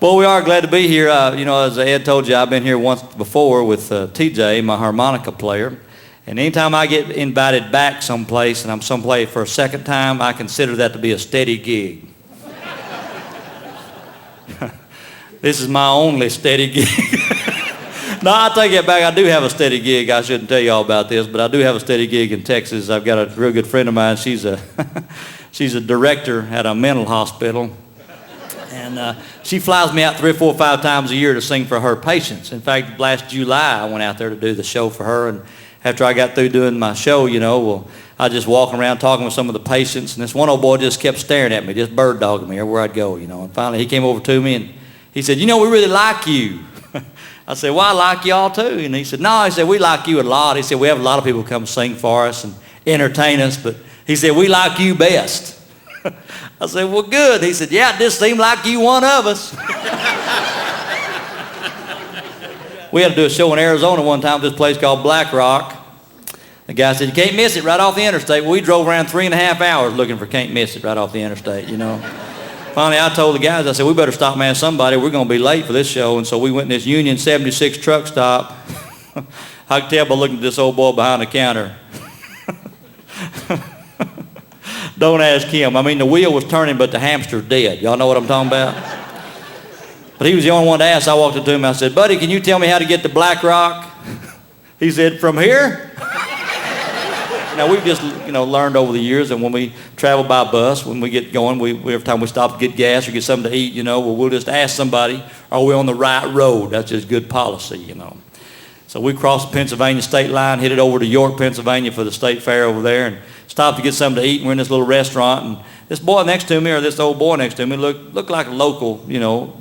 Well, we are glad to be here. As Ed told you, I've been here once before with TJ, my harmonica player. And anytime I get invited back someplace and I'm someplace for a second time, I consider that to be a steady gig. This is my only steady gig. No, I take it back. I do have a steady gig. I shouldn't tell you all about this, but I do have a steady gig in Texas. I've got a real good friend of mine. She's a director at a mental hospital. And she flies me out 3 or 4 or 5 times a year to sing for her patients. In fact, last July, I went out there to do the show for her. And after I got through doing my show, I just walking around talking with some of the patients. And this one old boy just kept staring at me, just bird dogging me everywhere I'd go, And finally, he came over to me and he said, we really like you. I said, well, I like y'all too. And he said, no, he said, we like you a lot. He said, we have a lot of people come sing for us and entertain us. But he said, we like you best. I said, well, good. He said, yeah, it just seemed like you one of us. We had to do a show in Arizona one time at this place called Black Rock. The guy said, you can't miss it right off the interstate. Well, we drove around 3.5 hours looking for can't miss it right off the interstate, Finally, I told the guys, I said, we better stop, man, somebody. We're going to be late for this show. And so we went in this Union 76 truck stop. I could tell by looking at this old boy behind the counter. Don't ask him. I mean, the wheel was turning, but the hamster's dead. Y'all know what I'm talking about? But he was the only one to ask. I walked up to him. I said, buddy, can you tell me how to get to Black Rock? He said, from here? Now, we've just, learned over the years that when we travel by bus, when we get going, every time we stop to get gas or get something to eat, we'll just ask somebody, are we on the right road? That's just good policy, So we crossed the Pennsylvania state line, headed over to York, Pennsylvania for the state fair over there, and stopped to get something to eat. And we're in this little restaurant, and this boy next to me, or this old boy next to me, looked like a local,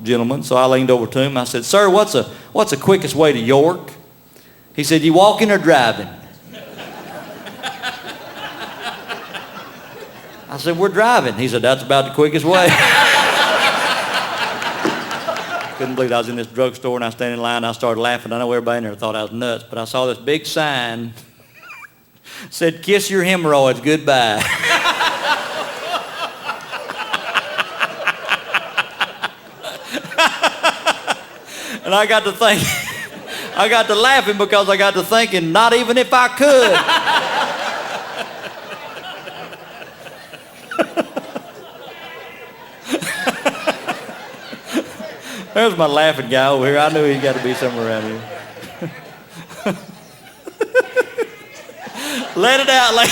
gentleman. So I leaned over to him. I said, sir, what's the quickest way to York? He said, you walking or driving? I said, we're driving. He said, that's about the quickest way. Couldn't believe I was in this drugstore and I was standing in line and I started laughing. I know everybody in there thought I was nuts, but I saw this big sign said, kiss your hemorrhoids goodbye. And I got to laughing because I got to thinking, not even if I could. There's my laughing guy over here. I knew he'd got to be somewhere around here. Let it out, lady.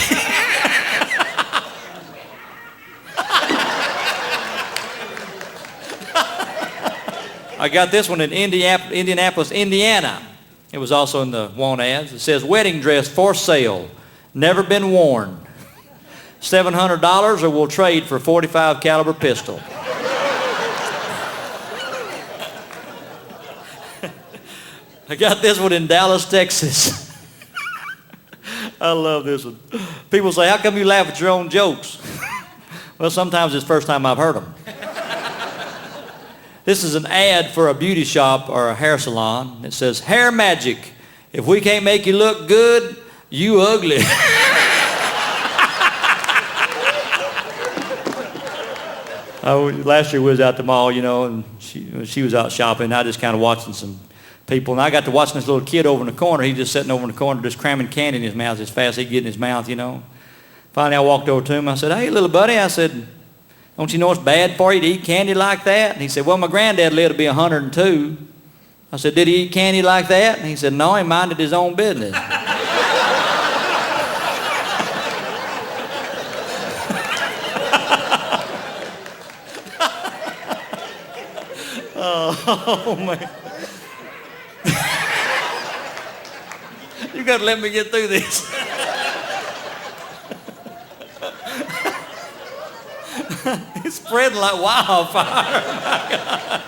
I got this one in Indianapolis, Indiana. It was also in the want ads. It says, wedding dress for sale, never been worn. $700 or we'll trade for 45 caliber pistol. I got this one in Dallas, Texas. I love this one. People say, how come you laugh at your own jokes? Well, sometimes it's the first time I've heard them. This is an ad for a beauty shop or a hair salon. It says, hair magic. If we can't make you look good, you ugly. Last year we was out the mall, and she was out shopping. I just kind of watching some people, and I got to watching this little kid over in the corner. He's just sitting over in the corner, just cramming candy in his mouth as fast as he could get in his mouth, Finally, I walked over to him. I said, hey, little buddy, I said, don't you know it's bad for you to eat candy like that? And he said, well, my granddad lived to be 102. I said, did he eat candy like that? And he said, no, he minded his own business. Oh, man. You got to let me get through this. It's spreading like wildfire. Oh, my God.